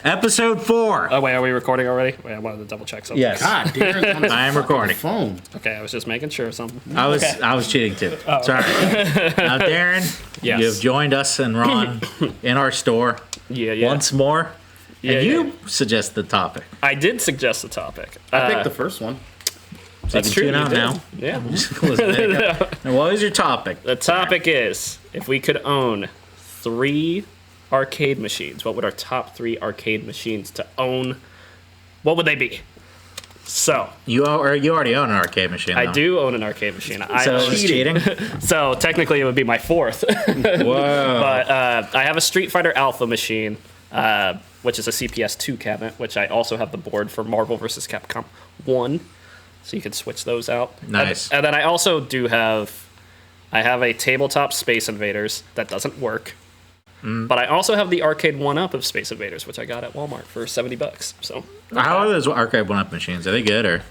Episode 4. Oh, wait, are we recording already? Wait, I wanted to double check something. Yes. God, Darin's on his I am recording. phone. Okay, I was just making sure of something. I was cheating too. Oh. Sorry. Now, Darin, Yes. you have joined us and Ron in our store Yeah. once more. Yeah, and you yeah. suggest the topic. I did suggest the topic. I picked the first one. That's you true. can tune You out did. now. Yeah. And what was your topic? The topic is, if we could own 3 arcade machines, what would our top 3 arcade machines to own? What would they be? So You already own an arcade machine, though. I do own an arcade machine. So it's cheating? So technically, it would be my 4th. Whoa. But I have a Street Fighter Alpha machine, which is a CPS 2 cabinet, which I also have the board for Marvel vs. Capcom 1, so you can switch those out. Nice. And then I also do have a tabletop Space Invaders that doesn't work. But I also have the arcade 1-up of Space Invaders, which I got at Walmart for $70. So How are those arcade 1-up machines? Are they good or?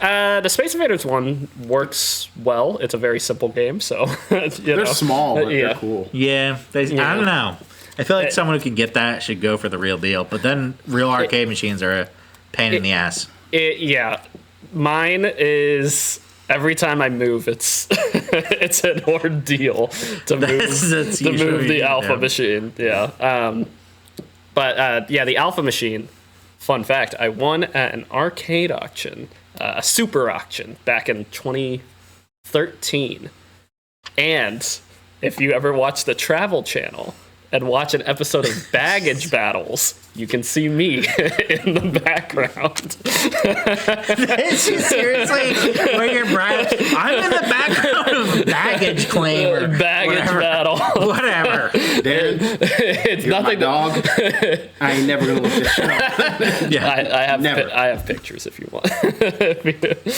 the Space Invaders one works well. It's a very simple game, so They're small, but yeah. they're cool. Yeah, I don't know. I feel like someone who can get that should go for the real deal. But then real arcade machines are a pain in the ass. Yeah, mine is every time I move, it's it's an ordeal to move That's to usually, move the yeah. Alpha machine. Yeah, but the Alpha machine. Fun fact: I won at an arcade auction, a super auction back in 2013. And if you ever watch the Travel Channel and watch an episode of Baggage Battles, you can see me in the background. Is you seriously? Where your brand? I'm in the background of baggage claim or Baggage whatever. Battle. Whatever. Darin, It's you're my nothing. dog. I ain't never gonna look this shit up. Yeah. Never. I have pictures if you want.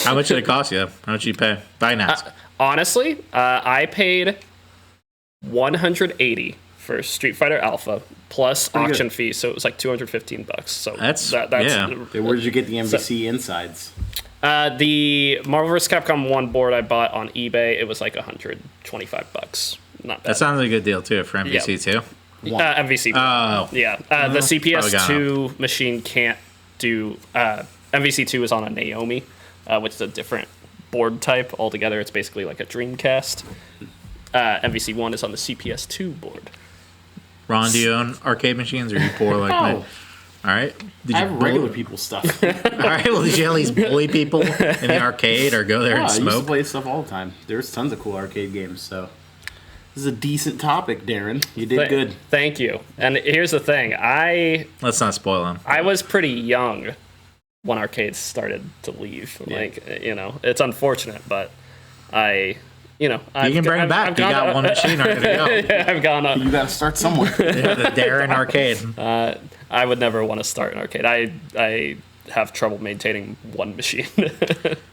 How much did it cost you? How much did you pay? Finance. Honestly, I paid $180 for Street Fighter Alpha plus Pretty auction good. fee, so it was like $215. So That's- that's yeah. Hey, where did you get the MVC insides? The Marvel vs. Capcom 1 board I bought on eBay. It was like $125. Not bad. That sounds like a good deal too for MVC too. MVC. Oh. Yeah. The probably CPS2 machine can't do. MVC2 is on a Naomi, which is a different board type altogether. It's basically like a Dreamcast. MVC1 is on the CPS2 board. Ron, do you own arcade machines or are you poor like me? Oh, All right. Did I you have bully- regular people stuff. All right. Well, did you at least bully people in the arcade or go there I and used to smoke? play stuff all the time. There's tons of cool arcade games, so this is a decent topic, Darin. You did good. Thank you. And here's the thing. Let's not spoil them. I was pretty young when arcades started to leave. Yeah. Like, it's unfortunate, but You can bring it back. You got one machine ready to go. Yeah, I've gone up. You gotta start somewhere. Yeah, the Darin arcade. I would never want to start an arcade. I have trouble maintaining one machine.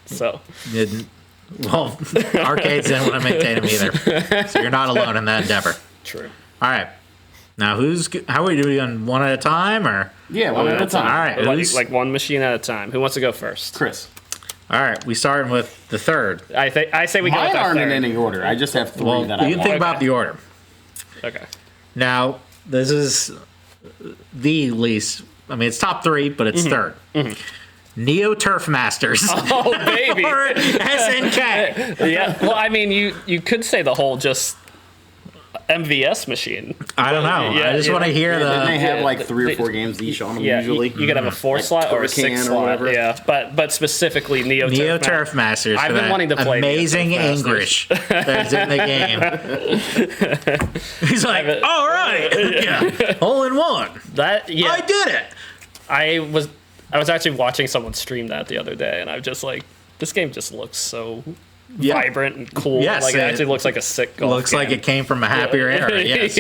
So Well, arcades didn't want to maintain them either. So you're not alone in that endeavor. true. All right. Now, how are we doing? One at a time or? Yeah, one at a time. All right. Like one machine at a time. Who wants to go first? Chris. All right. We starting with the third. I say we go with Mine our aren't third. in any order. I just have 3 Well, that I you can think want. about the order. Okay. Now, this is the least. I mean, it's top 3, but it's third. Neo Turf Masters Oh baby. or SNK. Yeah. Well, I mean, you could say the whole just MVS machine. I don't know. Yeah, I just yeah. want to hear Then they the. have like 3 or the- 4 games each on them Yeah, usually. you could have a 4 slot or a 6 Turrican or slot. whatever. Yeah, but specifically Neo Turf Masters. I've for been that wanting to play Neo amazing Turf Masters. English that's in the game. He's like, all right, yeah, hole in one. That yeah. I did it. I was actually watching someone stream that the other day, and I'm just like, this game just looks so vibrant and cool. Yes, like it it actually looks like a sick golf Looks like game. it came from a happier era. Yes,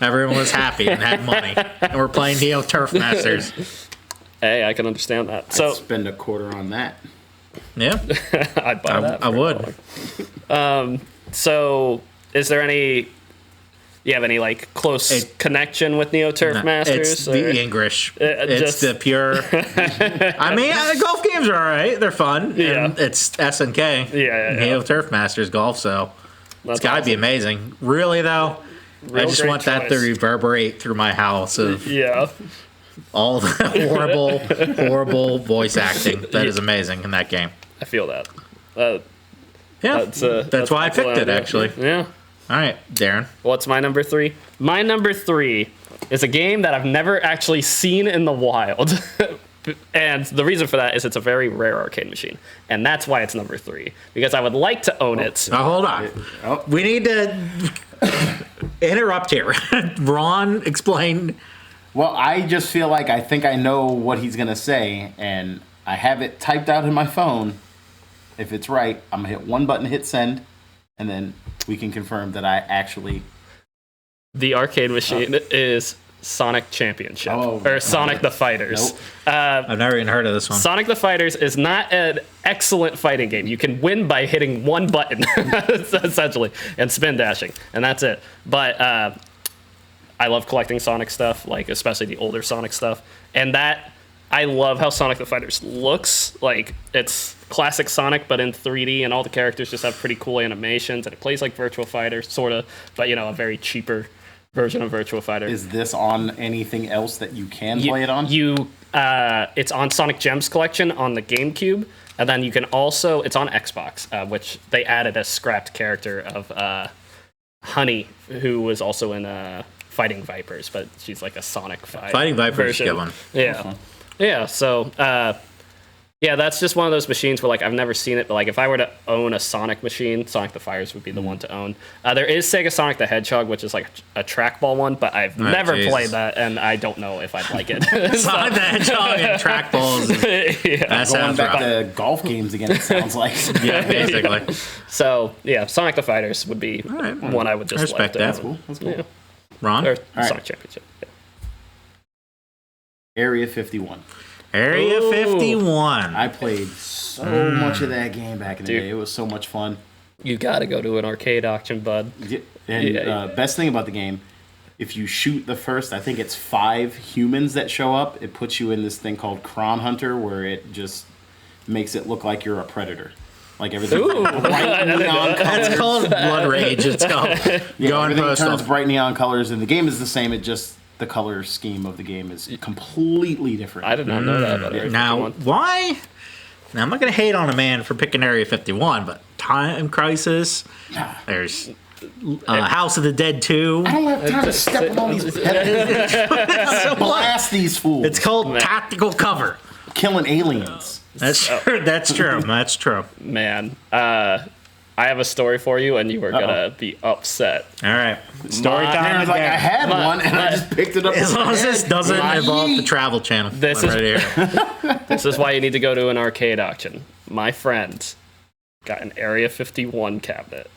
everyone was happy and had money, and we're playing Neo Turf Masters. Hey, I can understand that. So Spend a quarter on that. Yeah, I'd buy that. I would. So, is there any? You have any like close connection with Neo Turf Masters? It's the English. It's just- the pure. I mean, the golf games are all right. They're fun. Yeah. And it's SNK. Yeah. Neo Turf Masters golf. So That's it's got to be awesome. amazing. Really though, I Real just great want that to choice. reverberate through my house. Of Yeah. all the horrible voice acting that is amazing in that game. I feel that. Yeah, that's why I picked it, actually. Yeah. All right, Darin. What's my number 3? My number 3 is a game that I've never actually seen in the wild. And the reason for that is it's a very rare arcade machine. And that's why it's number 3. Because I would like to own it. Now, hold on. We need to interrupt here. Ron, explain. Well, I just feel like I think I know what he's going to say, and I have it typed out in my phone. If it's right, I'm going to hit one button, hit send, and then we can confirm that I actually... The arcade machine is Sonic Championship. Or Sonic the Fighters. Nope. I've never even heard of this one. Sonic the Fighters is not an excellent fighting game. You can win by hitting one button, essentially, and spin dashing, and that's it. But I love collecting Sonic stuff, like especially the older Sonic stuff, and that I love how Sonic the Fighters looks. Like it's classic Sonic, but in 3D, and all the characters just have pretty cool animations, and it plays like Virtua Fighter, sort of, but a very cheaper version of Virtua Fighter. Is this on anything else that you can play it on? It's on Sonic Gems Collection on the GameCube, and then you can also, it's on Xbox, which they added a scrapped character of Honey, who was also in Fighting Vipers, but she's like a Sonic Fighting Vipers is a good one. Yeah. Yeah, so that's just one of those machines where I've never seen it, but if I were to own a Sonic machine, Sonic the Fighters would be the one to own. There is Sega Sonic the Hedgehog, which is a trackball one, but I've never played that, and I don't know if I'd like it. Sonic the Hedgehog and trackballs. That sounds back rough. to golf games again, it sounds like. Yeah, basically. So, Sonic the Fighters would be one I would just respect like that. to own. That's cool. Yeah. Ron? Or Sonic Championship. Yeah. Area 51. Area 51. I played so much of that game back in the day. It was so much fun. You gotta go to an arcade auction, bud. And best thing about the game, if you shoot the first, I think it's 5 humans that show up, it puts you in this thing called Cron Hunter, where it just makes it look like you're a predator. Like everything bright neon colors. That's called Blood Rage. It's called going everything turns postal. bright neon colors, and the game is the same. It just the color scheme of the game is completely different. I did not know that about Area Now, 51. why? Now, I'm not going to hate on a man for picking Area 51, but Time Crisis, there's House of the Dead 2. I don't have time to step on all these blast these fools. It's called Tactical Cover. Killing aliens. That's true. That's true. That's true. Man, I have a story for you, and you are gonna be upset. All right. Story time. Aaron's like, I had one, and I just picked it up. As long as this doesn't involve the Travel Channel. This I'm is- right here. This is why you need to go to an arcade auction. My friend got an Area 51 cabinet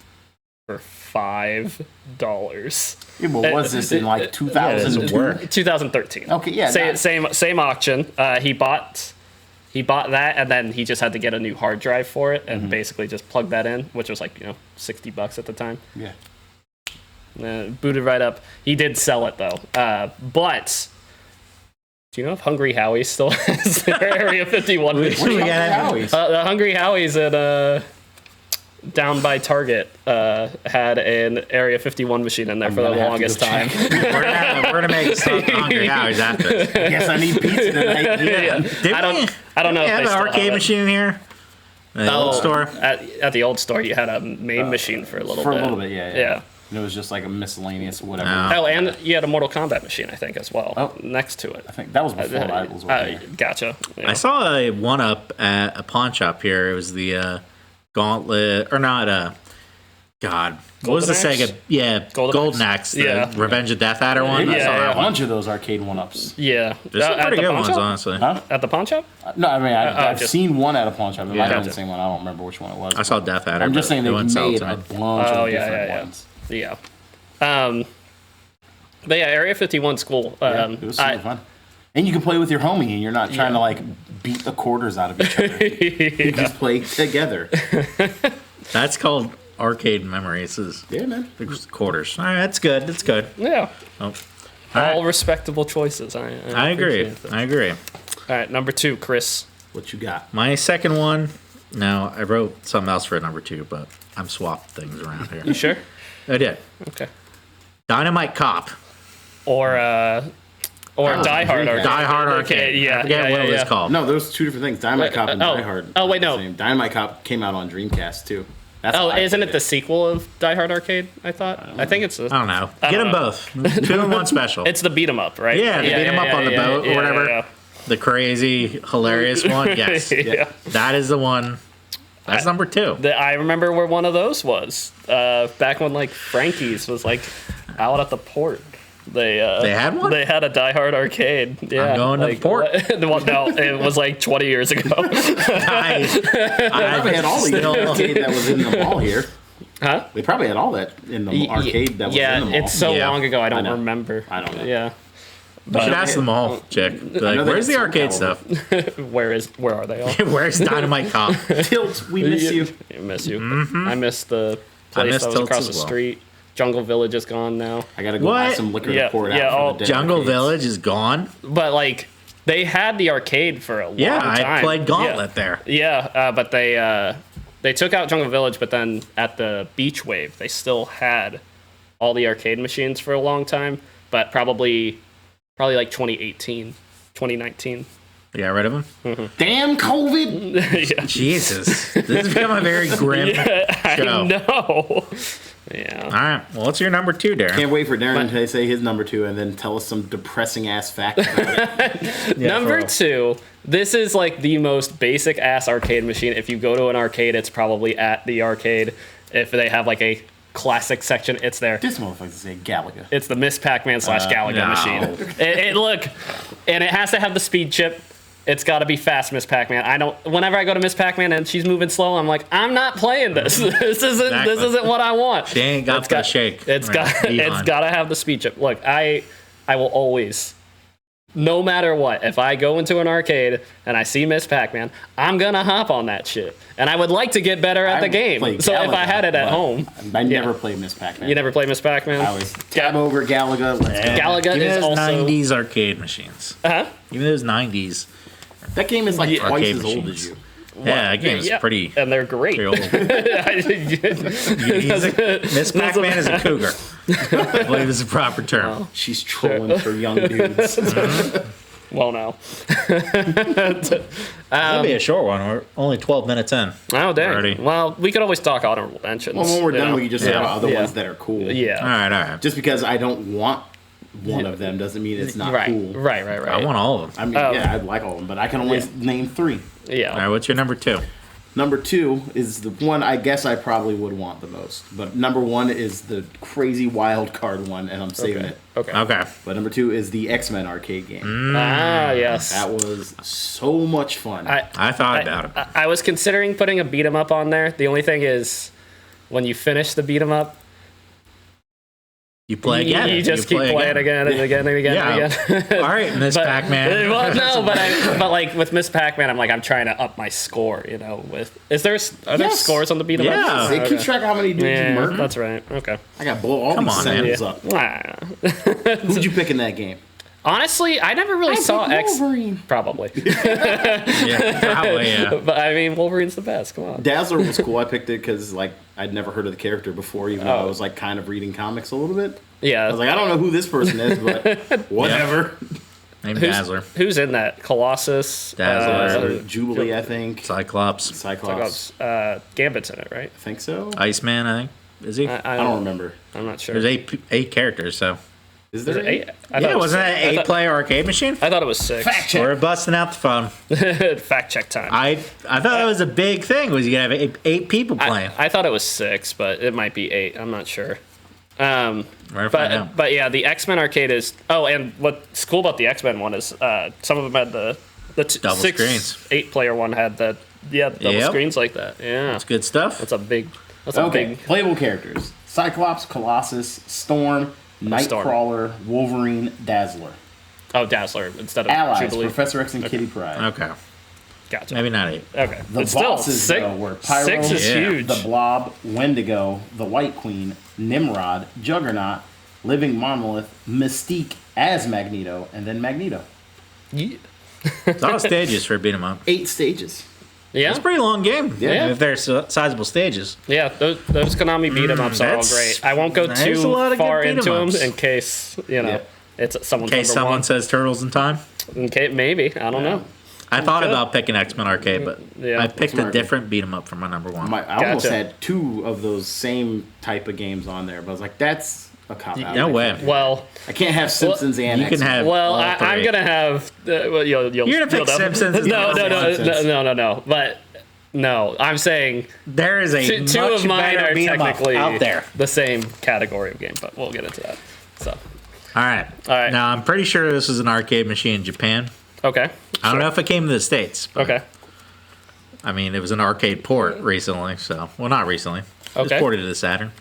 for $5. Yeah, but was this in like it doesn't 2002? work. 2013. Okay, yeah. Same auction. He bought that, and then he just had to get a new hard drive for it, and basically just plug that in, which was like $60 at the time. Yeah. Booted right up. He did sell it though. But do you know if Hungry Howie still has their Area 51 machine? We got The Hungry Howie's at down by Target had an Area 51 machine in there for the gonna have to longest go time. We're gonna make stuff Hungry Hours after this. I guess I need pizza tonight. Yeah. Did I don't know we if have they an still arcade have it. machine in here? The old store. At the old store, you had a main machine for a little For bit. a little bit, yeah. Yeah. And it was just like a miscellaneous whatever. Oh. Oh, and you had a Mortal Kombat machine, I think, as well, Oh. next to it. I think that was before I was working there. Gotcha. Yeah. I saw a one-up at a pawn shop here. It was the Gauntlet, or not, God. What was the Golden Axe? Sega? Yeah, Golden Axe. The Yeah. Revenge of Death Adder one. I Yeah, saw a that one. bunch of those arcade one-ups. Yeah. There's some At pretty the good pawn ones, shop? honestly. Huh? At the pawn shop? No, I mean, I've just- seen one at a pawn shop. It might have been Gotcha. the same one. I don't remember which one it was. I saw Death Adder. I'm just but saying they they wouldn't sell made to a me. bunch of different yeah. ones. Yeah. But yeah, Area 51's cool. It was super fun. And you can play with your homie, and you're not trying to like beat the quarters out of each other. You just play together. That's called arcade memories. Is Yeah, man. the quarters. All right, that's good. That's good. Yeah. Oh. All respectable choices. I agree. appreciate that. I agree. All right, number 2, Chris. What you got? My second one. Now I wrote something else for number 2, but I'm swapped things around here. You sure? I did. Okay. Dynamite Cop. Or Or Die Hard Arcade. Die Hard Arcade. Yeah, I forget what it was called. No, those two different things. Dynamite Cop and Die Hard. Oh, wait, are the no. same. Dynamite Cop came out on Dreamcast too. That's Oh, how I isn't played it the sequel of Die Hard Arcade? I thought. I think it's. I don't know. I Get don't them know. both. 2-in-1 special. It's the beat 'em up, right? Yeah, they beat 'em up on the boat or whatever. The crazy, hilarious one. Yes. Yeah. That is the one. That's number 2. I remember where one of those was. Back when like Frankie's was like out at the port. They had one? They had a Die Hard arcade. Yeah, I'm going to the port. Well, no, it was like 20 years ago. Nice. They probably had all the arcade that was in the mall here. Huh? They probably had all that in the arcade that was in the mall. Yeah, it's so Yeah. long ago. I don't know. remember. I don't know. Yeah. You should ask them all, Chick. Be I know like, they where's had the arcade Soul stuff? Where are they all? Where's Dynamite Cop? Tilt, we miss you. I miss you. I miss the I place miss that was Tilts across the as well. street. Jungle Village is gone now. I gotta go buy What? some liquor Yeah, to pour it yeah, out. all For the dead Jungle arcades. Village is gone. But like they had the arcade for a long Yeah, time. I played Gauntlet there. Yeah, but they took out Jungle Village, but then at the Beach Wave, they still had all the arcade machines for a long time. But probably like 2018, 2019. You got rid of them? Damn COVID! Yeah, Jesus. This has become a very grim I show. know. Yeah. All right. Well, what's your number 2, Darin? Can't wait for Darin to say his number 2 and then tell us some depressing ass fact about it. Yeah, Number for real. 2, this is like the most basic ass arcade machine. If you go to an arcade, it's probably at the arcade. If they have like a classic section, it's there. This motherfucker say Galaga. It's the Miss Pac-Man / Galaga no. machine. It look, and it has to have the speed chip. It's got to be fast, Miss Pac-Man. Whenever I go to Miss Pac-Man and she's moving slow, I'm like, I'm not playing this. This isn't what I want. She ain't got the shake. It's got to have the speed chip. Look, I will always, no matter what, if I go into an arcade and I see Miss Pac-Man, I'm gonna hop on that shit. And I would like to get better at the game. played So if I Galaga, had it at but home, I never played Miss Pac-Man. you never play Miss Pac-Man. I was tab over Galaga. Let's go. Galaga Give me is those also 90s arcade machines. Uh-huh. Give me those 90s. That game is like twice Arcade as old machines. as you. Yeah, that game's Yeah, pretty and they're great. old. Miss Pac-Man is a cougar. I believe is the proper term. She's trolling for young dudes. Well, no. That'll be a short one. We're only 12 minutes in. Oh, dang. Already. Well, we could always talk honorable mentions. Well, when we're you done, know? we can just talk about other Yeah. ones that are cool. Yeah. All right. Just because I don't want one of them doesn't mean it's not Right. cool. Right. I want all of them. I mean, yeah, I'd like all of them, but I can only name 3. Yeah. All right, what's your number 2? Number 2 is the one I guess I probably would want the most. But number 1 is the crazy wild card one, and I'm saving it. Okay. Okay. But number 2 is the X-Men arcade game. Ah, yes. That was so much fun. I thought about it. I was considering putting a beat 'em up on there. The only thing is, when you finish the beat 'em up, You play again. you just keep playing again and again and again Yeah. and again. All right, Miss Pac-Man. Well, no, but like with Miss Pac-Man, I'm trying to up my score. You know, are there Yes. scores on the beat 'em Yeah. ups? They keep track of how many dudes Yeah, you murder. that's right. Okay. I got blow all Come these on, man. symbols up. Ah. Who'd you pick in that game? Honestly, I never really saw X. Wolverine. Probably, Yeah, probably, yeah. but I mean, Wolverine's the best. Come on. Dazzler was cool. I picked it because like I'd never heard of the character before, even though I was like kind of reading comics a little bit. Yeah. I was like, I don't know who this person is, but whatever. Named Dazzler. Who's in that? Colossus. Dazzler. Jubilee, I think. Cyclops. Cyclops. Gambit's in it, right? I think so. Iceman, I think. Is he? I don't remember. I'm not sure. There's eight characters, so. Is Is there it 8? I thought Yeah, it was wasn't that an 8-player arcade machine? I thought it was 6. Fact check. We're busting out the phone. Fact check time. I thought that was a big thing, was you could have eight people playing. I thought it was 6, but it might be 8. I'm not sure. We're gonna find out. But yeah, the X-Men arcade is. Oh, and what's cool about the X-Men one is some of them had the Double 6, screens. 8-player one had the double Yep. screens like that. Yeah, That's good stuff. that's a big. That's a Okay, big. playable characters: Cyclops, Colossus, Storm, Nightcrawler, Wolverine, Dazzler. Oh, Dazzler instead of Allies: Jubilee. Professor X and Kitty Pryde. Okay. Gotcha. Maybe not 8. Okay. The But still, bosses 6, though were Pyro, 6 is Yeah. huge. the Blob, Wendigo, the White Queen, Nimrod, Juggernaut, Living Monolith, Mystique as Magneto, and then Magneto. Yeah. It's all stages for a beat 'em up. 8 stages. Yeah. It's a pretty long game. Yeah. If they're sizable stages. Yeah, those Konami beat 'em ups are all that's- great. I won't go there's too a lot of good far beat 'em into them ups. in case, you know. Yeah. It's someone's In case number someone one. says Turtles in Time. Okay, maybe. I don't know. I thought Good. about picking X-Men Arcade, but Yeah. I picked a Smart. different beat 'em up for my number one. I almost Gotcha. had 2 of those same type of games on there, but I was like, that's a cop out. No way. Well, I can't have Simpsons and You can X-Men. have well, all I'm three. gonna have. You'll You're gonna pick you'll know. Simpsons as No, the no, no, Simpsons. no. But no, I'm saying There is a two much of mine better are beat 'em up technically out there. the same category of game, but we'll get into that. So, All right. Now I'm pretty sure this was an arcade machine in Japan. okay. I don't know if it came to the States. But, Okay. I mean, it was an arcade port recently, so not recently. It was Okay. ported to the Saturn.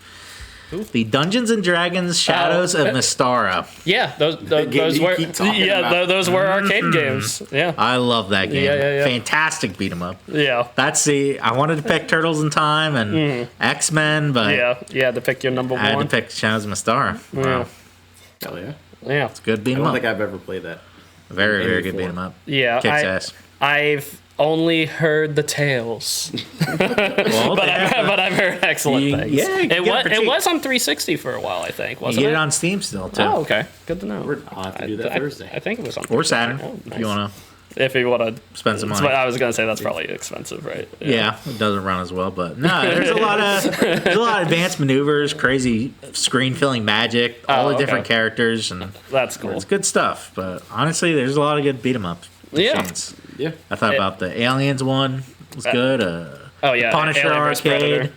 The Dungeons and Dragons Shadows of Mystara. Yeah, those game those you were keep talking about. those were arcade games. Yeah, I love that game. Yeah. Fantastic beat 'em up. yeah, I wanted to pick Turtles in Time and X-Men, but yeah. To pick your number I had to one. pick Shadows of Mystara. Yeah. Wow. Hell yeah. Yeah, Good beat I 'em don't up. think I've ever played that. Very, very before. good beat 'em up. yeah. Kicks ass. I've only heard the tales, Well, but I've heard excellent You- things. yeah, you it get it for it cheap. was on 360 for a while, I think. You Wasn't get it? it on Steam still, too. Oh, okay. Good to know. I'll have to do that Thursday. I think it was on Or 360. Saturn, Oh, if nice. you want to If you want to spend some money. I was gonna say that's probably expensive, right? Yeah, it doesn't run as well, but no, there's a lot of advanced maneuvers, crazy screen filling magic, all the okay. different characters, and That's cool. it's good stuff. But honestly, there's a lot of good beat 'em up Yeah. machines. Yeah. I thought about the Aliens one was good. Oh yeah, Punisher Alien vs. Arcade, Predator.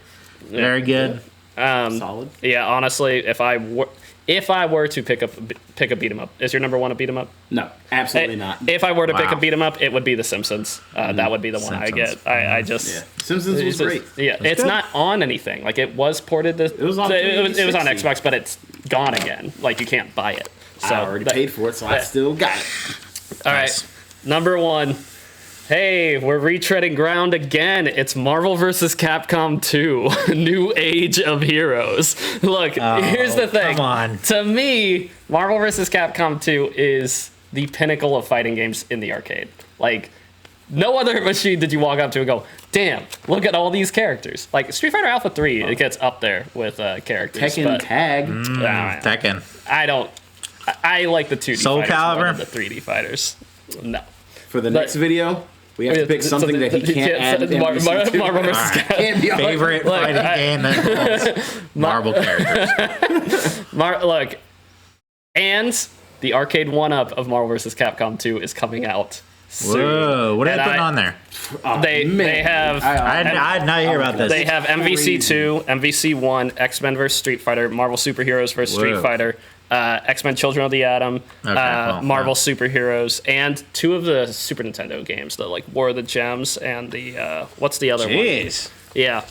very good. Solid. Yeah, honestly, if I were to pick a beat 'em up, is your number one a beat 'em up? No, absolutely not. If I were to pick Wow. a beat 'em up, it would be The Simpsons. That would be the one I get. Simpsons. I just. Yeah. Simpsons was great. Yeah, it's good. not on anything. Like it was ported to. It was on it was on 360. Xbox, but it's gone again. Like you can't buy it. So I already but- paid for it, so I still got it. All right, Nice. number one. Hey, we're retreading ground again. It's Marvel vs. Capcom 2, New Age of Heroes. Look, here's the thing. come on. To me, Marvel vs. Capcom 2 is the pinnacle of fighting games in the arcade. Like, no other machine did you walk up to and go, damn, look at all these characters. Like, Street Fighter Alpha 3, it gets up there with characters. Tekken but Tag. Tekken. I don't. I like the 2D Soul fighters Calibur? more than the 3D fighters. No. For the next video, we have to pick something that he can't add to Marvel MVC2. vs. Alright. Can't be on- Favorite Look, fighting game that involves Marvel characters. Look, and the arcade one-up of Marvel vs. Capcom 2 is coming out soon. Whoa, what are they And putting on there? Oh, They man. have I did not hear about this. they have MVC2, MVC1, X-Men vs. Street Fighter, Marvel Superheroes vs. Street Whoa. Fighter, X-Men Children of the Atom, Okay, well, Marvel yeah. Superheroes, and 2 of the Super Nintendo games, the like War of the Gems and the what's the other one? Jeez. Yeah,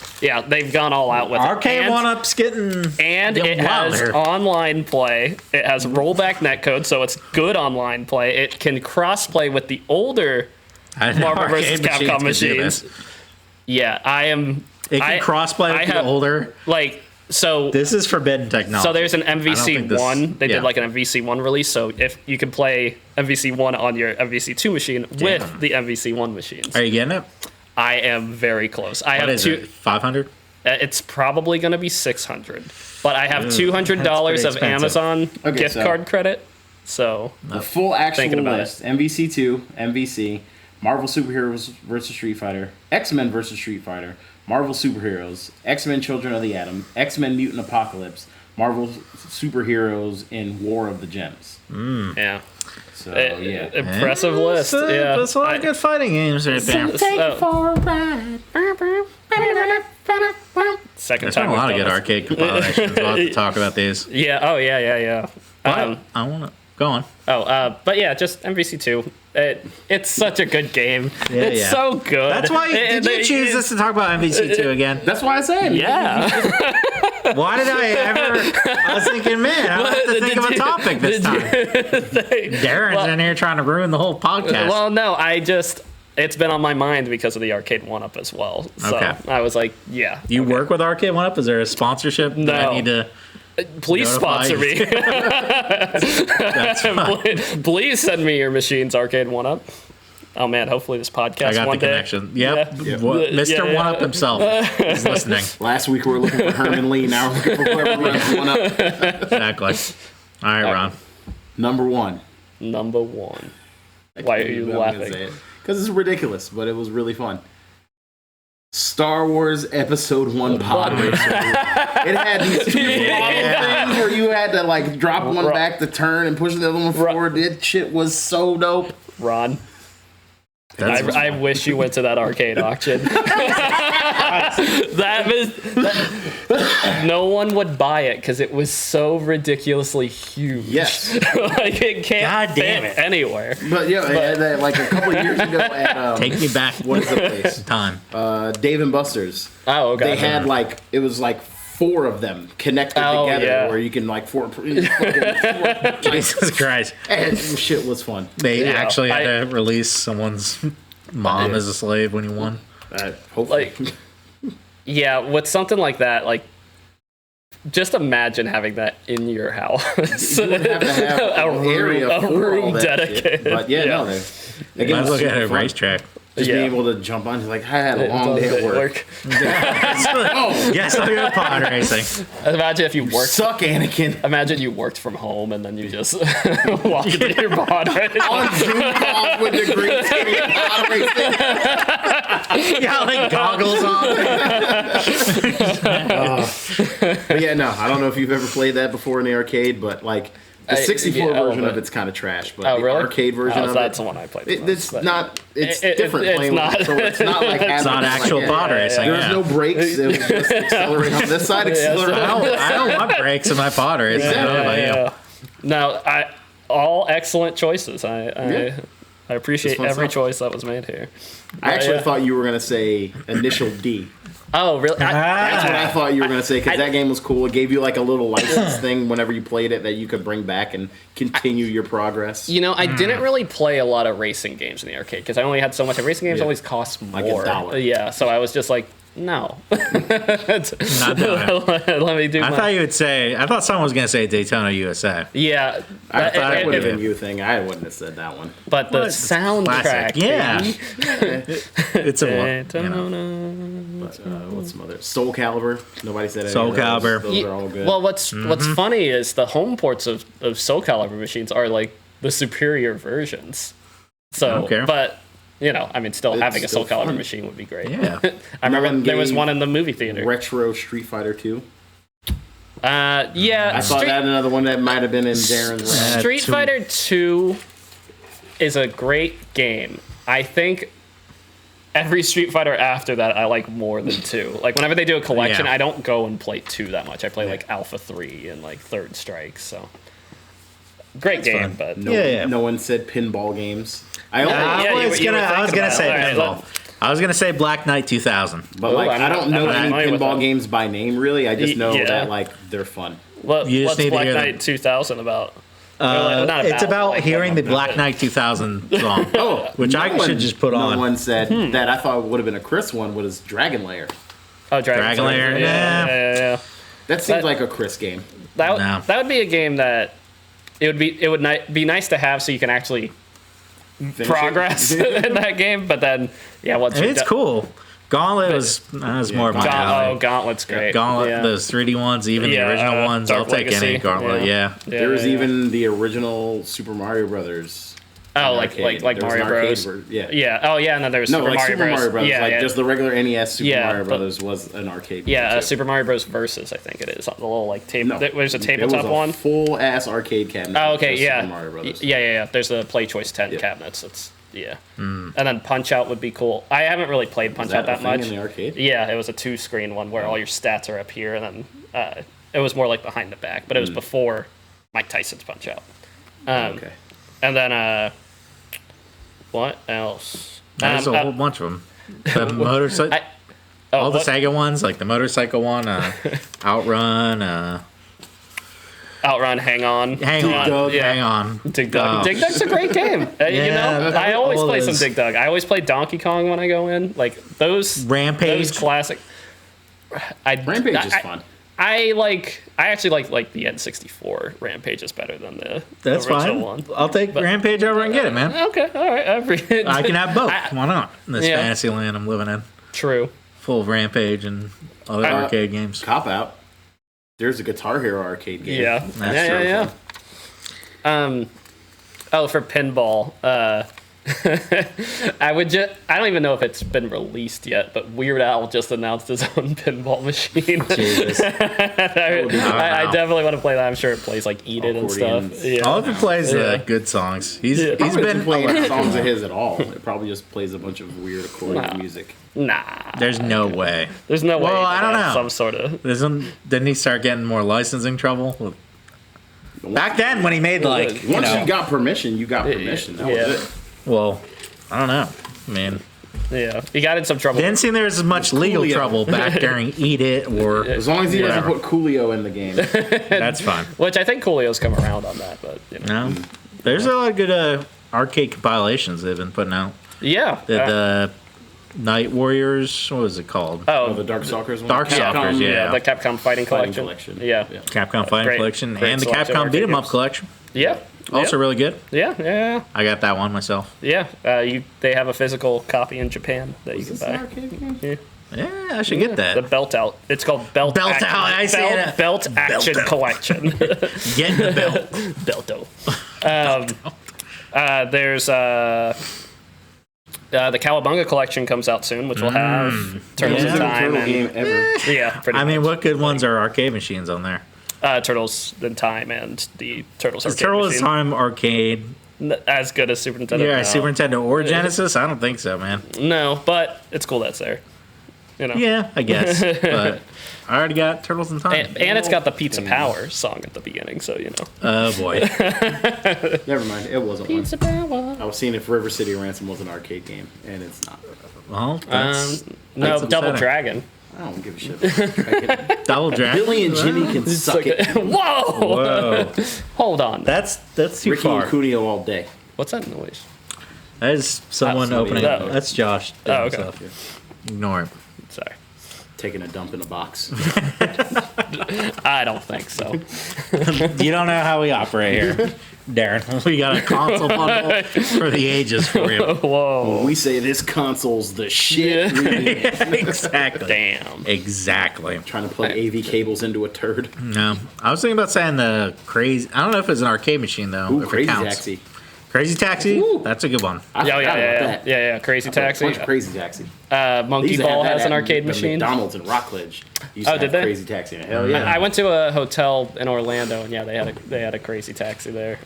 they've gone all out with Arcade it. And- one-up's getting... And getting it has wilder. online play. It has rollback netcode, so it's good online play. It can cross-play with the older I didn't know Marvel arcade vs. Capcom could do machines. this. Yeah, I am. It can crossplay with the older... Like, so This is forbidden technology. so there's an I don't think this- MVC1. They yeah. did like an MVC1 release, so if you can play MVC1 on your MVC2 machine with the MVC1 machines. Are you getting it? I am very very I What have is two. it? 500? It's probably going to be 600, but I have Ooh, $200 that's pretty of expensive. Amazon Okay, gift so- card credit. So The full actual Thinking about list: MVC2, MVC, Marvel Superheroes vs. Street Fighter, X-Men vs. Street Fighter, Marvel Superheroes, X-Men Children of the Atom, X-Men Mutant Apocalypse, Marvel Superheroes in War of the Gems. yeah, So yeah, impressive list. Yeah, That's a lot of good fighting games right there. Second There's time been a lot we've of good done arcade combinations. We'll have to talk about these. this. Yeah. Oh yeah. I want to go on. But yeah, just MVC2. It's such a good game. Yeah, it's yeah. so good. That's why did you choose us to talk about MVC2 again? that's why I said Yeah. Why did I ever? I was thinking, man, I have to think of a topic this time. Darin's in here trying to ruin the whole podcast. Well, no, it's been on my mind because of the arcade one-up as well. So Okay. I was like, yeah. You work with Arcade One Up? Is there a sponsorship that I No. need to? Please notify sponsor you? me. That's fine. Please send me your machine's arcade one-up. Oh man, hopefully this podcast I got one the day. connection. Yep. Yeah. Mr. Yeah. One Up himself is listening. last week we were looking for Herman Lee. Now we're looking for whoever runs one up. Exactly. All right, Ron. Number one. Number one. Why are you laughing? Because it's ridiculous, but it was really fun. Star Wars Episode 1 Pod Racer. It had these two things where you had to like drop one back to turn and push the other one forward. That shit was so dope. Ron. I wish you went to that arcade auction. No one would buy it because it was so ridiculously huge. Yes. Like it can't God damn fit it. anywhere. But yeah, like a couple of years ago at Take me back. what is the place? Time. Dave and Buster's. Oh, okay. They had like it was like 4 of them connected together, yeah. where you can like four Jesus Christ. and shit was fun. They actually had to release someone's mom as a slave when you won. Hopefully. Like, yeah, with something like that, like, just imagine having that in your house. You would have to have an area for all that dedicated. shit. But yeah, no, they Might as well get a racetrack. Just being able to jump on, like, I had a long day at work. Yes, I'll go pod racing. Imagine if you worked. Suck, Anakin. Imagine you worked from home and then you just walk into your pod race. On Zoom calls with the green screen pod racing. You got like goggles on. But yeah, no, I don't know if you've ever played that before in the arcade, but like the 64 version of it's kind of trash. But the arcade version of that's it, the one I played. it's not. It's different. It's playing not. with it, so it's not like It's not actual pod racing. There was no brakes. It was just accelerate on this side, accelerate on this I don't want brakes in my pod racing. No, all excellent choices. I appreciate every choice that was made here. I actually thought you were going to say Initial D. Oh, really? That's what I thought you were going to say, because that game was cool. It gave you like a little license thing whenever you played it that you could bring back and continue your progress. You know, I didn't really play a lot of racing games in the arcade because I only had so much. And racing games always cost more. Like $1. Yeah, so I was just like, no. Not Let me do. I thought you would say. I thought someone was going to say Daytona USA. Yeah, I thought it would have been you thing. I wouldn't have said that one. but the soundtrack, Yeah. baby. It's a one. But what's some other? Soul Calibur. Nobody said any Soul of those. Calibur. Those are all good. Well, what's funny is the home ports of Soul Calibur machines are like the superior versions. So, Okay. but you know, I mean, still It's having a Soul still Calibur fun. machine would be great. Yeah. I remember One there was game, one in the movie theater. Retro Street Fighter 2. Yeah, I thought that another one that might have been in Darin's lab. Street Fighter 2 is a great game. I think every Street Fighter after that I like more than 2. Like whenever they do a collection, Yeah. I don't go and play 2 that much. I play like Alpha 3 and like Third Strike. So great game, fun. but No one said pinball games. I only, I was gonna say pinball. I was gonna say Black Knight 2000. but like I'm I don't know not any familiar with pinball that. games by name really. I just know Yeah. that like they're fun. You just what's need to Black hear Knight them. 2000 about? Not It's about like, hearing the but- Black Knight 2000 song, which No I one- should just put No on. one said that. I thought would have been a Chris one was Dragon Lair. Oh, Dragon Lair, Yeah. That seems like a Chris game. That No. that would be a game that it would be nice to have so you can actually Finish progress it. in that game. But then, yeah, once you're It's done- cool. Gauntlet was more of my alley. Gauntlet's great. Gauntlet, Yeah. those 3D ones, even the original ones. Dark I'll take Legacy. any Gauntlet. Yeah. There was yeah. even the original Super Mario Brothers. Oh, arcade. like There was Mario an arcade Bros. Yeah. Yeah. Oh, yeah. And then there was No, Super like Mario Super Bros. Mario Brothers. Yeah, Like yeah. just the regular NES Super Yeah, Mario but- Brothers was an arcade. Yeah, game, too. Super Mario Bros. Versus, I think it is. The little like table. No, There's a it tabletop was a one. full ass arcade cabinet. Oh, okay, just yeah. Super Mario Brothers. Yeah. There's the Play Choice 10 cabinets. It's and then Punch Out would be cool. I haven't really played Punch Out that a thing much. in the arcade? Yeah, it was a 2-screen one where all your stats are up here, and then it was more like behind the back, but it was before Mike Tyson's Punch Out. Okay. And then what else? There's a whole bunch of them. The motorcycle, all the Sega ones, like the motorcycle one, Outrun, Outrun, Hang On. Hang on, Yeah. hang on. Dig Dug. Oh. Dig Dug's a great game. You know, I always all play some those- Dig Dug. I always play Donkey Kong when I go in. Like those Rampage. those classic. Rampage is fun. I actually like the N64 Rampage is better than the That's original fine. one. I'll take Rampage over and get it, man. Okay, all right. I can have both. Why not? In this Yeah. fantasy land I'm living in, True. full of Rampage and other arcade games. Cop Out. There's a Guitar Hero arcade game. Yeah. That's true. Yeah. Oh, for pinball. I don't even know if it's been released yet, but Weird Al just announced his own pinball machine. Jesus. I definitely want to play that. I'm sure it plays like Eat It and stuff. Yeah. All of it plays good songs. He's been playing songs of his at all. It probably just plays a bunch of weird accordion music. Nah. There's no way. There's no way. Well, I don't know. Some sort of. Didn't he start getting more licensing trouble? Back then, when he made Once you got permission, you got permission. That was it. Well, I don't know. I mean, yeah, he got in some trouble. didn't seem there was as much legal trouble back during Eat It or. As long as he doesn't put Coolio in the game. That's fine. Which I think Coolio's come around on that, but No, there's a lot of good arcade compilations they've been putting out. Yeah. The Night Warriors, what was it called? Oh, the Darkstalkers one? Darkstalkers, yeah. The Capcom Fighting Collection. Yeah. Capcom Fighting Collection great and the selection of Capcom Beat 'em Up games. Collection. Yeah. Also really good. Yeah. I got that one myself. Yeah. They have a physical copy in Japan that you can buy. Arcade game? Yeah, I should get that. The Belt Out. It's called Belt Belt Out, I see it. Belt Action Out. Collection. Get the belt. Belto. There's the Cowabunga collection comes out soon, which will have Turtles in Time Turtle and game ever. yeah, pretty I mean, much. what good ones are arcade machines on there? Turtles in Time and the Turtles Is arcade Turtles machine. Time arcade? As good as Super Nintendo. Yeah, No. Super Nintendo or Genesis? I don't think so, man. No, but it's cool that's there. You know. Yeah, I guess. But I already got Turtles in Time. And it's got the Pizza Power song at the beginning, so you know. Oh boy. Never mind. It wasn't one. Power. I was seeing if River City Ransom was an arcade game, and it's not. Well, that's No, that's Double upsetting. Dragon. I don't give a shit. Double Dragon. Billy and Jimmy can suck it. Whoa! Whoa. Hold on. That's too Ricky far. and Coolio all day. What's that noise? That is someone somebody opening. else. That's Josh. doing Oh, okay. stuff. Ignore it. Sorry. Taking a dump in a box. I don't think so. You don't know how we operate here, Darin. We got a console bundle for the ages for you. Whoa. We say this console's the shit. Really. Exactly. Damn. Exactly. Trying to plug AV cables into a turd. No, I was thinking about saying the crazy. I don't know if it's an arcade machine though. Ooh, if Crazy it counts. Taxi. Crazy Taxi. Ooh. That's a good one. I forgot about that. Yeah. Crazy I played a Taxi. bunch of Crazy Taxi. Monkey These Ball had that has an at arcade the machine. McDonald's in Rockledge. Used to Oh, did have they? Crazy Taxi. Hell yeah. I went to a hotel in Orlando, and yeah, they had a Crazy Taxi there.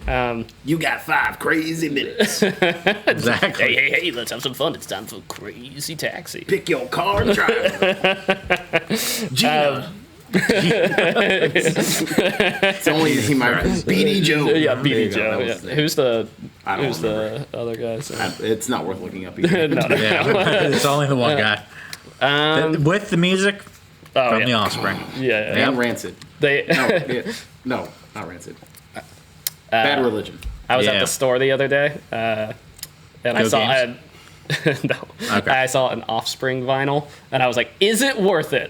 You got 5 crazy minutes. Exactly. Hey, let's have some fun. It's time for Crazy Taxi. Pick your car and drive it. Gina. It's only he might BD Joe. Yeah, There you BB go. Joe. That Yeah. was the- Who's the I don't the other guys? It's not worth looking up either. No. Yeah, it's only the one guy. With the music Oh, from yeah. The Offspring. Yeah. And Rancid. They. No, not Rancid. Bad Religion. I was at Yeah. the store the other day, and I Go saw Games? no, Okay. I saw an Offspring vinyl, and I was like, "Is it worth it?"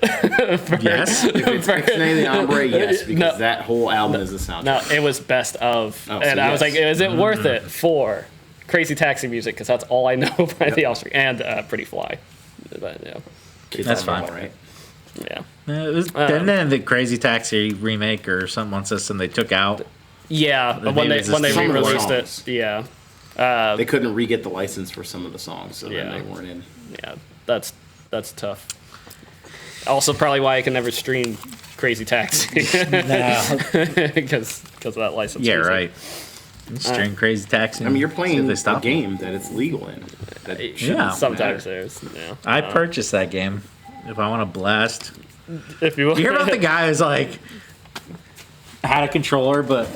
Yes. If it's Ixnay the Ombre, yes, because No. that whole album is a soundtrack. No, it was best of, Oh, and so I was yes. like, "Is it worth it for Crazy Taxi music?" Because that's all I know by the Offspring and Pretty Fly. But yeah, Kids That's Have It fine. All, right? yeah, It was, didn't they have the Crazy Taxi remake or something on system they took out? yeah. The When name they is just some of the re-released songs. it, yeah, They couldn't re-get the license for some of the songs, so Yeah. then they weren't in. yeah. That's tough. Also, probably why I can never stream Crazy Taxi No. because of that license. Yeah, music. right. String Crazy Taxi. I mean, you're see if playing they a stop. game that it's legal in. That shouldn't Yeah. Sometimes matter. there's, yeah. I purchased that game if I want to blast. If you You hear about the guy who's like had a controller but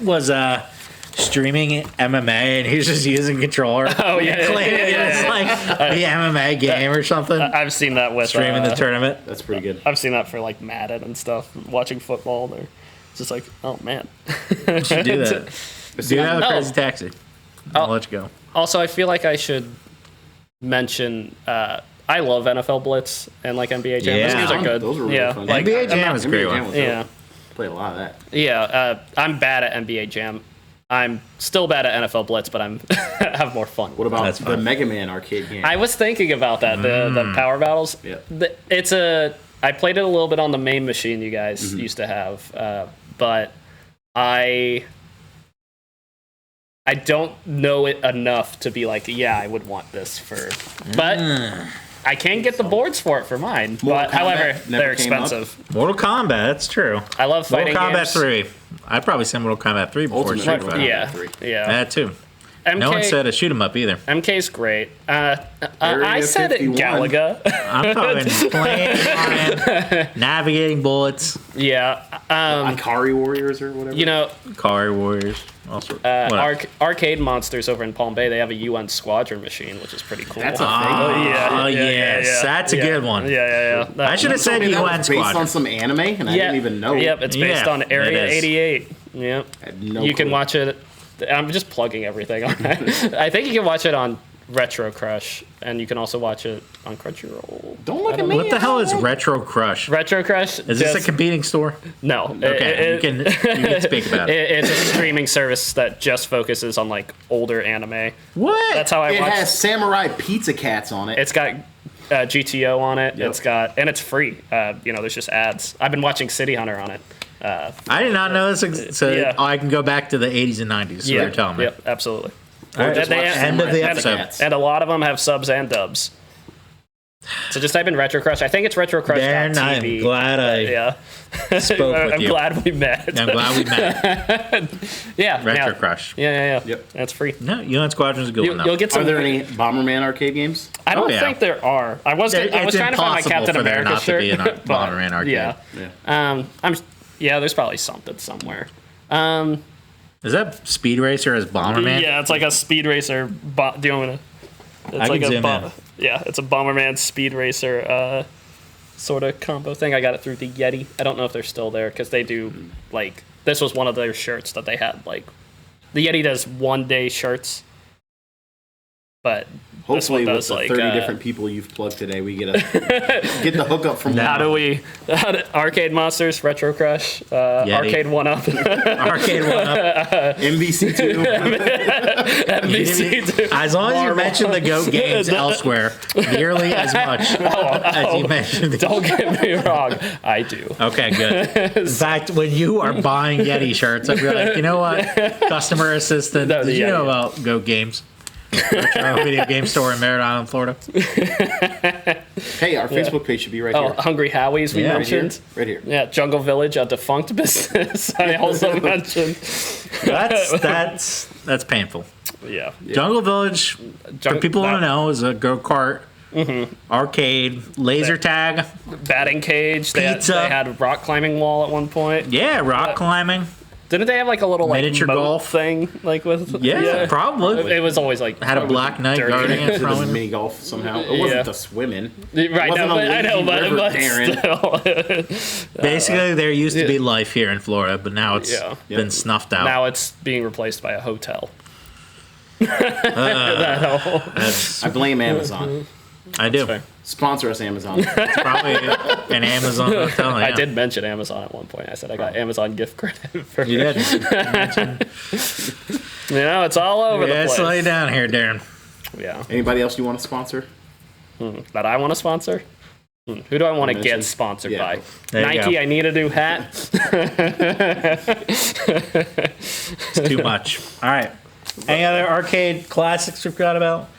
was streaming MMA and he was just using controller. Oh, yeah, claiming yeah. it's like the MMA game or something. I've seen that with Streaming the tournament. That's pretty good. I've seen that for like Madden and stuff. Watching football, they're just like, oh man. You should do that. Do that with No. Crazy Taxi. I'll let you go. Also, I feel like I should mention. I love NFL Blitz and like NBA Jam. Those Yeah. games are good. Those were really yeah, fun. like, NBA Jam is a great NBA Jam one. was yeah, dope. Played a lot of that. yeah. I'm bad at NBA Jam. I'm still bad at NFL Blitz, but I'm have more fun. What about That's the fun. Mega Man arcade game? I was thinking about that. The power battles. Yeah. It's a. I played it a little bit on the main machine you guys used to have, but I don't know it enough to be like, yeah, I would want this for, but I can get the boards for it for mine. But however, they're expensive. Mortal Kombat, that's true. I love fighting Mortal Kombat games. 3. I'd probably say Mortal Kombat 3 before Ultimate Street Mortal Fighter. Kombat. Yeah, yeah. That too. MK, No one said a shoot 'em up either. MK's great. I Area said 51. Galaga. I'm talking playing, navigating bullets, Yeah. Ikari Warriors or whatever. You know, Car Warriors, all sorts. Whatever. Arcade Monsters over in Palm Bay, they have a UN Squadron machine, which is pretty cool. That's a thing. Oh, yes. That's a good one. Yeah. I should have said That UN was based Squad. on some anime, and I didn't even know. Yep, it's based Yeah, on Area it is. 88. Yep. I had no You can clue. watch it. I'm just plugging everything. I think you can watch it on Retro Crush, and you can also watch it on Crunchyroll. Don't look at me. What the hell is Retro Crush? Retro Crush. Is this a competing store? No. Okay, you can speak about it. It's a streaming service that just focuses on like older anime. What? That's how I It watch. has Samurai Pizza Cats on it. It's got GTO on it. Yep. It's got, and it's free. There's just ads. I've been watching City Hunter on it. I did not know this. So Yeah. I can go back to the 80s and 90s. So you're telling me. Yep, absolutely. All right, just watch end of the Samurai episode. Cats. And a lot of them have subs and dubs. So just type in Retro Crush. I think it's Darren, I'm RetroCrush.tv. glad I Yeah. spoke with I'm you. glad we met. I'm glad we met. Yeah. Retro yeah. Crush. Yeah. Yep. That's free. No, UN Squadron's a good one, though. You'll get some. Are there any Bomberman arcade games? I don't Oh, yeah. think there are. I was It's trying to find my impossible Captain for there America not to shirt. be an but, Bomberman arcade. Yeah. There's probably something somewhere. Is that Speed Racer as Bomberman? Yeah, it's like a speed racer. Do you want me to? It's I like can a zoom in. Yeah, it's a Bomberman speed racer sort of combo thing. I got it through the Yeti. I don't know if they're still there because they do like this was one of their shirts that they had. Like the Yeti does 1-day shirts, but this Hopefully, one with does the like 30 different people you've plugged today, we get the hookup from How do Arcade Monsters, Retro Crush, Arcade 1-Up, Arcade 1-Up. MVC2. NBC2. As long as you mention the GOAT games elsewhere, nearly as much as you mentioned the Don't get me wrong, I do. Okay, good. In fact, when you are buying Yeti shirts, I'd be like, you know what? Customer assistant, No, did you Yeti. know about GOAT Games? Retro video game store in Merritt Island, Florida. Hey, our Facebook page should be right Oh, here. Hungry Howie's we Yeah. mentioned. Right here. Yeah, Jungle Village, a defunct business. I also mentioned. That's painful. Yeah. Jungle Village, for people who don't know, is a go-kart, arcade, laser tag. Batting cage. They Pizza. had rock climbing wall at one point. Yeah, rock climbing. Didn't they have like a little like Miniature moat golf. thing like with? Yeah, probably. It was always like Had a Black Knight dirty. guarding it It from was him. mini golf somehow. It wasn't Yeah. the swimming. Right, wasn't no, a but I know, lazy river, but Darin. still. Basically, there used to be life here in Florida, but now it's Yeah. been snuffed out. Now it's being replaced by a hotel. That whole- That's, I blame Amazon. I do. fair. Sponsor us, Amazon. It's probably an Amazon hotel. Yeah. I did mention Amazon at one point. I said I got Amazon gift credit for. You did. It's all over Yeah, the slow you place. down here, Darren. Yeah, Anybody else you want to sponsor? that I want to sponsor. Who do I want to mention- get sponsored yeah. by? There you Nike. go. I need a new hat. It's too much. All right. Any other arcade classics we forgot about?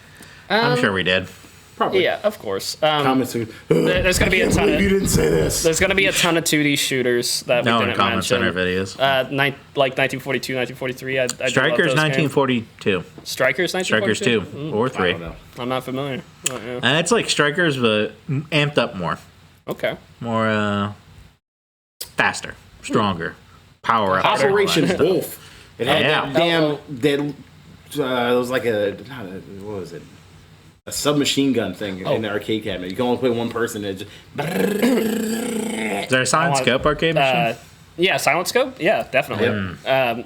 I'm sure we did. Probably. Yeah, of course. Comments. There's gonna be a ton You of. didn't say this. There's gonna be a ton of 2D shooters that No we one didn't comments on our mention. videos. Like 1942, 1943. I do love Strikers those 1942. games. Strikers 1942. Strikers 2 or I 3. don't know. I'm not familiar. Oh, yeah. And it's like Strikers, but amped up more. Okay. More faster, stronger, power up. Operation Wolf. It had Yeah. that damn. It was like what was it? A submachine gun thing in the arcade cabinet. You can only play one person. And it just, Is there a silent scope arcade machine? Yeah, Silent Scope. Yeah, definitely.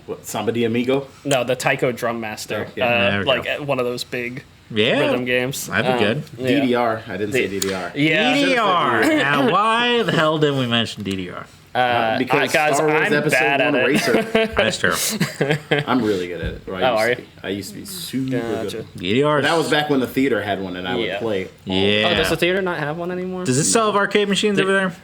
what, Samba de Amigo? No, the Taiko Drum Master. Yeah, there we like go. one of those big Yeah, rhythm games. that'd be good. Yeah. DDR. I didn't say DDR. Yeah. DDR. Now, why the hell didn't we mention DDR? Because guys, Star Wars I'm Episode bad at 1 it. Racer. That's true. I'm really good at it. Or are you? I used to be super Gotcha. good. DDR. That was back when the theater had one and I would Yeah. play. Yeah. Oh, does the theater not have one anymore? Does it sell arcade machines over there?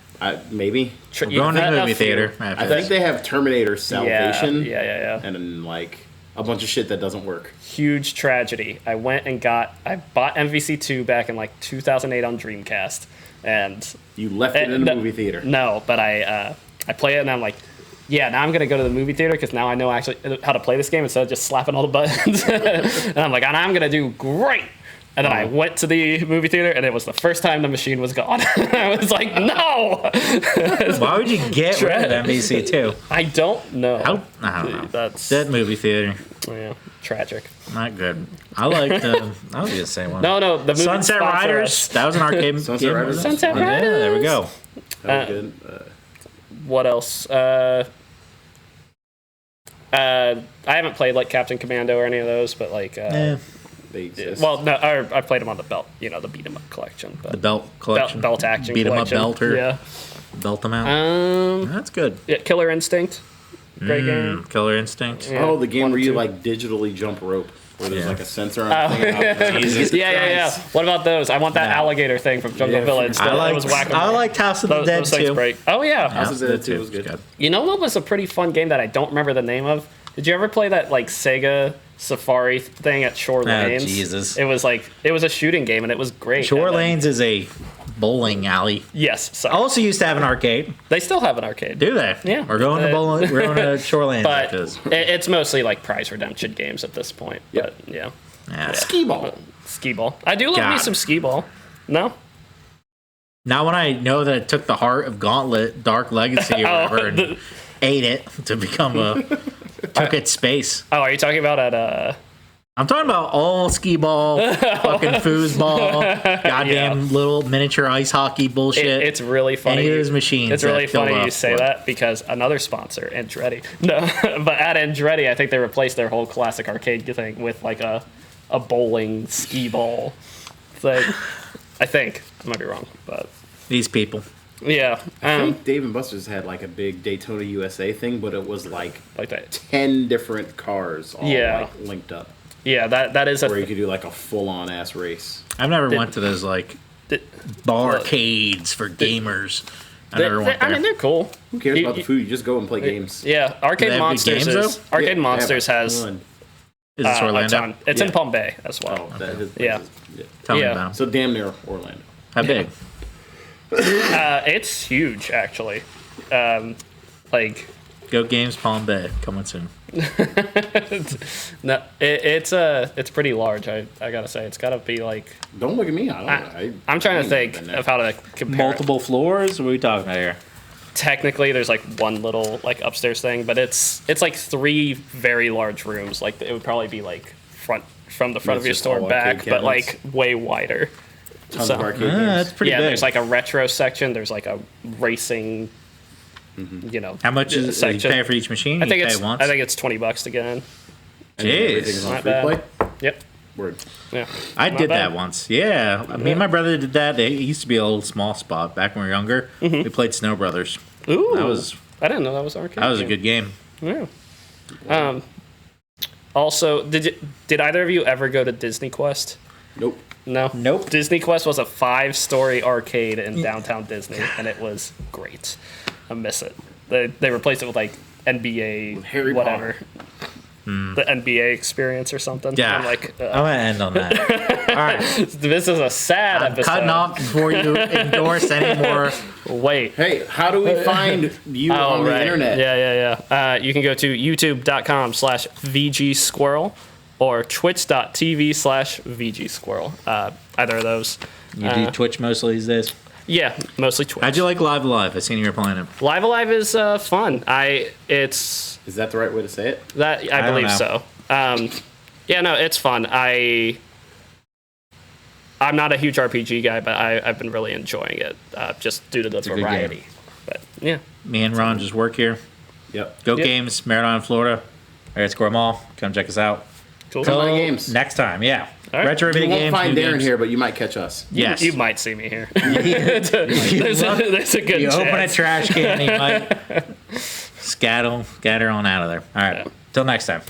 Maybe. We're going to the movie theater. I think they have Terminator Salvation. Yeah. And then like a bunch of shit that doesn't work. Huge tragedy. I bought MVC2 back in like 2008 on Dreamcast, and You left it in the movie theater. No, but I play it and I'm like, yeah, now I'm gonna go to the movie theater because now I know actually how to play this game instead of just slapping all the buttons. And I'm like, and I'm gonna do great. And then I went to the movie theater, and it was the first time the machine was gone. I was like, no! Why would you get rid of MVC2? I don't know. I don't know. That's That movie theater, tragic. not good. I liked I was gonna say one. No, the movie Sunset sponsor Riders. us. That was an arcade. Sunset game, Riders? wasn't it? Sunset Riders. Yeah, there we go. That was good. What else? I haven't played like Captain Commando or any of those, but like, Yeah. They exist. well, no, I played them on the belt, the beat 'em up collection, but The belt collection. belt action Beat 'em up collection. belter. Yeah. Belt them out. That's good. Yeah, Killer Instinct, great game. Killer Instinct. Yeah. Oh, the game One, where you two. like digitally jump rope, where there's Yeah. like a sensor on the thing. Jesus Yeah. Christ. What about those? I want that Yeah. alligator thing from Jungle Yeah, Village. I That was liked whack-a-mole. House of the Dead Those things too. break. Oh yeah. House of the Dead too was It's good. You know what was a pretty fun game that I don't remember the name of? Did you ever play that like Sega Safari thing at Shore Lanes? Jesus. It was a shooting game and it was great. Shore And then- Lanes is a bowling alley. Yes. So Also used to have an arcade. they still have an arcade. Do they? Yeah. We're going to bowling. We're going to Shore Lanes. But after this. it's mostly like prize redemption games at this point. Yeah. But yeah. Yeah. Skee ball. Skee ball. I do love me God. some skee ball. No? Now when I know that it took the heart of Gauntlet, Dark Legacy, or whatever, and ate it to become took its space. Oh, are you talking about at I'm talking about all skee ball, fucking foosball, goddamn little miniature ice hockey bullshit. it's really funny. Any of those machines. It's really that fill funny up you say for- that because another sponsor, Andretti. No, but at Andretti, I think they replaced their whole classic arcade thing with like a bowling skee ball. It's like, I think I might be wrong, but These people. yeah, I think Dave and Buster's had like a big Daytona USA thing, but it was like like that. 10 different cars all Yeah. like linked up. Yeah, that is Where you a. could do like a full on ass race. I've never went to those like barcades for gamers. I never went there. I mean, they're cool. Who cares You- about the food? You just go and play games. Yeah, they Arcade have good Monsters games, is though? Arcade Yeah, Monsters yeah, has fun. Is this a Orlando? ton. It's in Yeah. Palm Bay as well. Oh, that is Yeah. Tell me yeah. about 'em. So damn near Orlando. How big? It's huge, actually. Like, Go Games Palm Bay coming soon. no, it's pretty large. I gotta say, it's gotta be like. Don't look at me. I don't know. I'm trying I to ain't think been there. of how to compare. Multiple floors? What are we talking about here? Technically, there's like one little like upstairs thing, but it's like 3 very large rooms. Like it would probably be like from the front It's of your just store all back, arcade but like cabinets. way wider. Tons So- of arcade That's games. pretty yeah, big. there's like a retro section. There's like a racing. You know, How much is you section. pay for each machine? I think you it's it's pay once. I think it's $20 to get in. And everything is Jeez. on Not free bad. play. Yep. Word. Yeah. I Not did bad. that once. Yeah, me and my brother did that. It used to be a little small spot back when we were younger. We played Snow Brothers. Ooh. That was I didn't know that was arcade. that was a game. good game. Yeah. Also, did either of you ever go to Disney Quest? Nope. No. Nope. Disney Quest was a 5-story arcade in downtown Disney, and it was great. I miss it. They replaced it with like NBA, With Harry whatever. The NBA experience or something. Yeah, I'm like, I'm gonna end on that. All right, this is a sad I'm episode. cutting off before you endorse any more. Wait. Hey, how do we find you on the internet? Yeah. You can go to youtube.com/VGSquirrel or twitch.tv/VGSquirrel. Either of those. You do Twitch mostly these days. Yeah, mostly Twitch. How'd you like Live Alive? I seen you were playing it. Live Alive is fun. It's Is that the right way to say it? that I don't believe know. so. Yeah, no, it's fun. I'm not a huge RPG guy, but I've been really enjoying it just due to the a good variety. game. But yeah, Me and Ron just work here. Yep. Go Yep. Games, Marathon, Florida. Area Square Mall. Come check us out. cool. Come on. Till Games. next time. Yeah. All right. Retro You video won't games. find new Darin games. here, but you might catch us. Yes. You might see me here. You there's a good You chance. open a trash can, you might scatter on out of there. All right. Till next time.